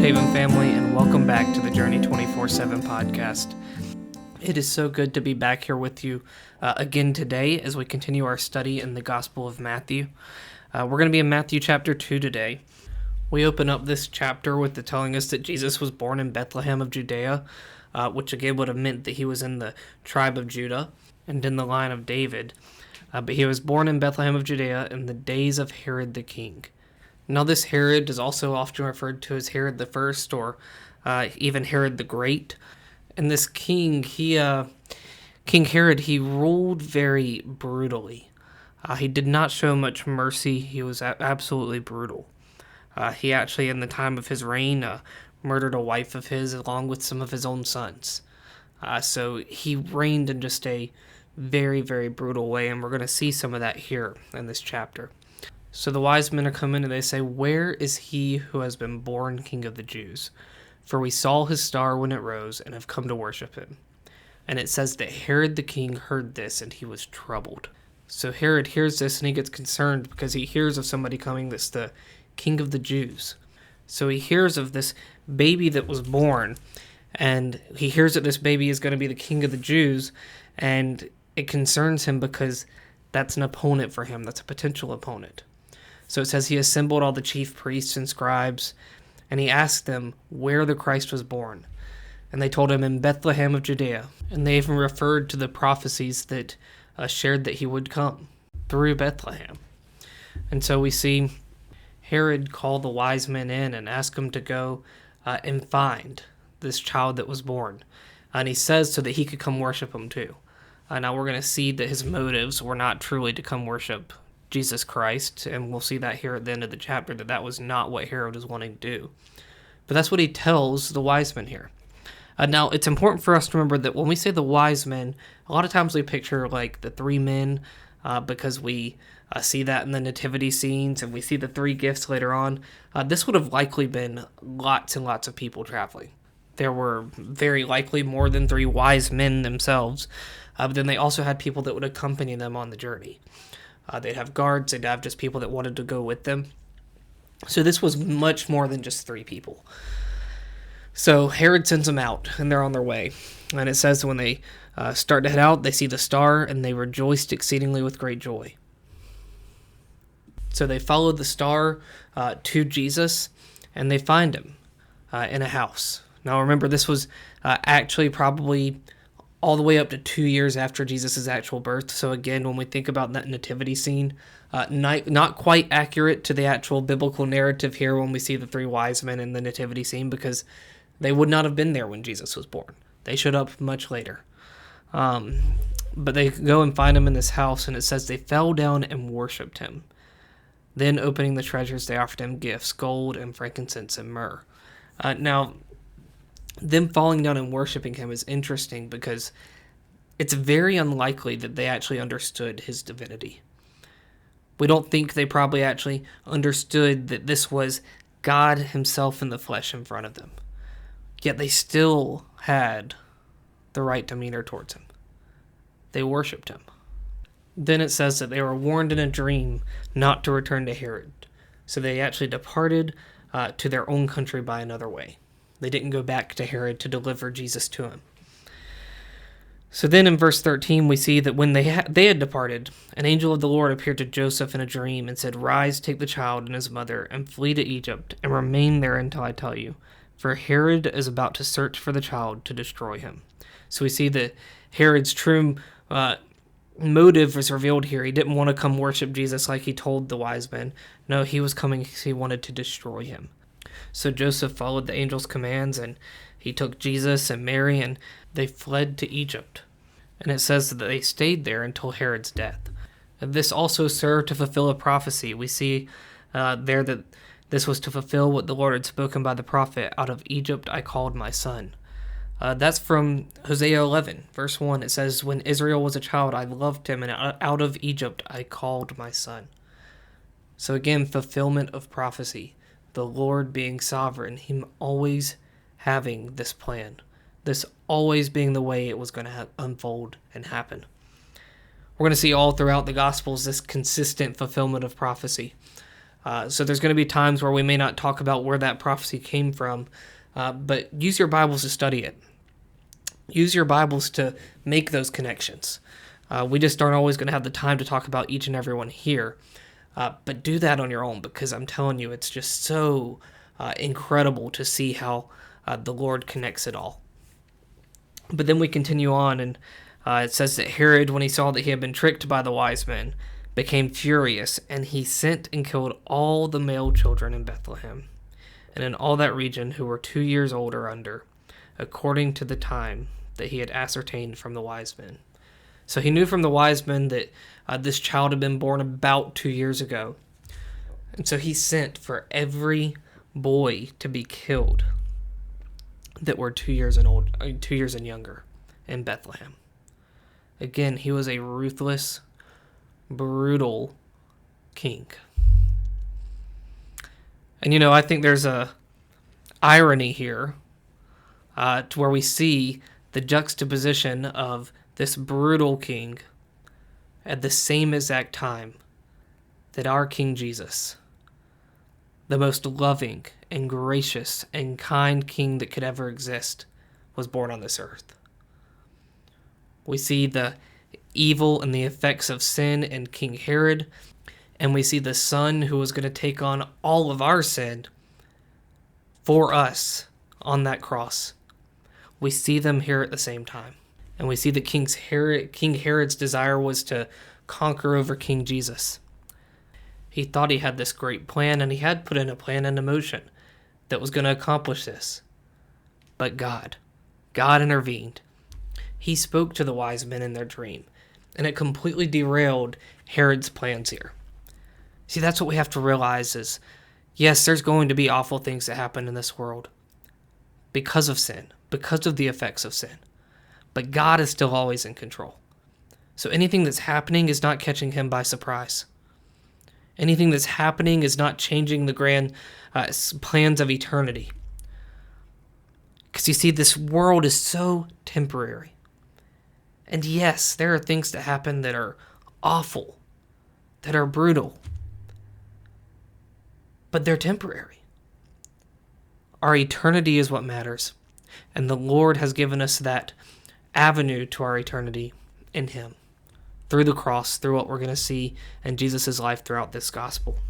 Haven family, and welcome back to the Journey 24/7 podcast. It is so good to be back here with you again today as we continue our study in the Gospel of Matthew. We're going to be in Matthew chapter 2 today. We open up this chapter with the telling us that Jesus was born in Bethlehem of Judea, which again would have meant that he was in the tribe of Judah and in the line of David. But he was born in Bethlehem of Judea in the days of Herod the king. Now this Herod is also often referred to as Herod the First or even Herod the Great. And this king, King Herod, he ruled very brutally. He did not show much mercy. He was absolutely brutal. He actually, in the time of his reign, murdered a wife of his along with some of his own sons. So he reigned in just a very, very brutal way, and we're going to see some of that here in this chapter. So the wise men are coming and they say, "Where is he who has been born King of the Jews? For we saw his star when it rose and have come to worship him." And it says that Herod the king heard this and he was troubled. So Herod hears this and he gets concerned because he hears of somebody coming that's the King of the Jews. So he hears of this baby that was born, and he hears that this baby is going to be the King of the Jews, and it concerns him because that's an opponent for him. That's a potential opponent. So it says he assembled all the chief priests and scribes, and he asked them where the Christ was born. And they told him in Bethlehem of Judea. And they even referred to the prophecies that shared that he would come through Bethlehem. And so we see Herod call the wise men in and ask them to go and find this child that was born. And he says so that he could come worship him too. Now we're going to see that his motives were not truly to come worship Jesus Christ, and we'll see that here at the end of the chapter, that was not what Herod was wanting to do. But that's what he tells the wise men here. Now, it's important for us to remember that when we say the wise men, a lot of times we picture like the three men because we see that in the nativity scenes, and we see the three gifts later on. This would have likely been lots and lots of people traveling. There were very likely more than three wise men themselves, but then they also had people that would accompany them on the journey. They'd have guards, they'd have just people that wanted to go with them. So this was much more than just three people. So Herod sends them out, and they're on their way. And it says when they start to head out, they see the star, and they rejoiced exceedingly with great joy. So they followed the star to Jesus, and they find him in a house. Now remember, this was actually probably all the way up to 2 years after Jesus' actual birth. So again, when we think about that nativity scene, not quite accurate to the actual biblical narrative here when we see the three wise men in the nativity scene, because they would not have been there when Jesus was born. They showed up much later. But they go and find him in this house, and it says they fell down and worshipped him. Then opening the treasures, they offered him gifts, gold and frankincense and myrrh. Now, them falling down and worshiping him is interesting because it's very unlikely that they actually understood his divinity. We don't think they probably actually understood that this was God himself in the flesh in front of them. Yet they still had the right demeanor towards him. They worshipped him. Then it says that they were warned in a dream not to return to Herod. So they actually departed to their own country by another way. They didn't go back to Herod to deliver Jesus to him. So then in verse 13, we see that when they had departed, an angel of the Lord appeared to Joseph in a dream and said, "Rise, take the child and his mother, and flee to Egypt, and remain there until I tell you. For Herod is about to search for the child to destroy him." So we see that Herod's true motive is revealed here. He didn't want to come worship Jesus like he told the wise men. No, he was coming because he wanted to destroy him. So Joseph followed the angel's commands, and he took Jesus and Mary, and they fled to Egypt. And it says that they stayed there until Herod's death. And this also served to fulfill a prophecy. We see there that this was to fulfill what the Lord had spoken by the prophet, "Out of Egypt I called my son." That's from Hosea 11, verse 1. It says, "When Israel was a child, I loved him, and out of Egypt I called my son." So again, fulfillment of prophecy. The Lord being sovereign, him always having this plan. This always being the way it was going to unfold and happen. We're going to see all throughout the Gospels this consistent fulfillment of prophecy. So there's going to be times where we may not talk about where that prophecy came from, but use your Bibles to study it. Use your Bibles to make those connections. We just aren't always going to have the time to talk about each and every one here, but do that on your own, because I'm telling you, it's just so incredible to see how the Lord connects it all. But then we continue on, and it says that Herod, when he saw that he had been tricked by the wise men, became furious, and he sent and killed all the male children in Bethlehem, and in all that region who were 2 years old or under, according to the time that he had ascertained from the wise men. So he knew from the wise men that this child had been born about 2 years ago. And so he sent for every boy to be killed that were 2 years and younger in Bethlehem. Again, he was a ruthless, brutal king. And I think there's a irony here to where we see the juxtaposition of this brutal king at the same exact time that our King Jesus, the most loving and gracious and kind king that could ever exist, was born on this earth. We see the evil and the effects of sin in King Herod, and we see the Son who was going to take on all of our sin for us on that cross. We see them here at the same time. And we see that King Herod's desire was to conquer over King Jesus. He thought he had this great plan, and he had put in a plan into motion that was going to accomplish this. But God intervened. He spoke to the wise men in their dream, and it completely derailed Herod's plans here. See, that's what we have to realize is, yes, there's going to be awful things that happen in this world because of sin, because of the effects of sin. But God is still always in control. So anything that's happening is not catching him by surprise. Anything that's happening is not changing the grand plans of eternity. Because you see, this world is so temporary. And yes, there are things that happen that are awful, that are brutal. But they're temporary. Our eternity is what matters. And the Lord has given us that avenue to our eternity in him, through the cross, through what we're going to see in Jesus' life throughout this gospel.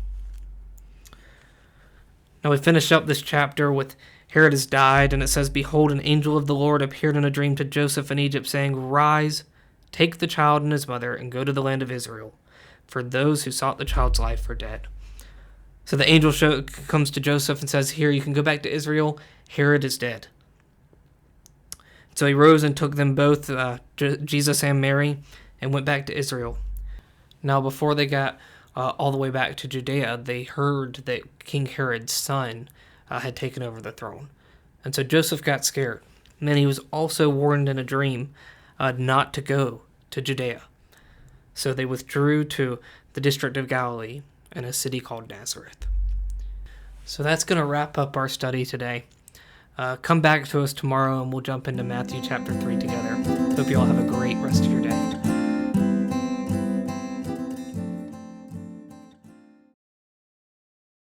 Now we finish up this chapter with Herod has died, and it says, "Behold, an angel of the Lord appeared in a dream to Joseph in Egypt, saying, Rise, take the child and his mother, and go to the land of Israel, for those who sought the child's life are dead." So the angel comes to Joseph and says, "Here, you can go back to Israel. Herod is dead." So he rose and took them both, Jesus and Mary, and went back to Israel. Now, before they got all the way back to Judea, they heard that King Herod's son had taken over the throne. And so Joseph got scared. And then he was also warned in a dream not to go to Judea. So they withdrew to the district of Galilee in a city called Nazareth. So that's going to wrap up our study today. Come back to us tomorrow and we'll jump into Matthew chapter 3 together. Hope you all have a great rest of your day.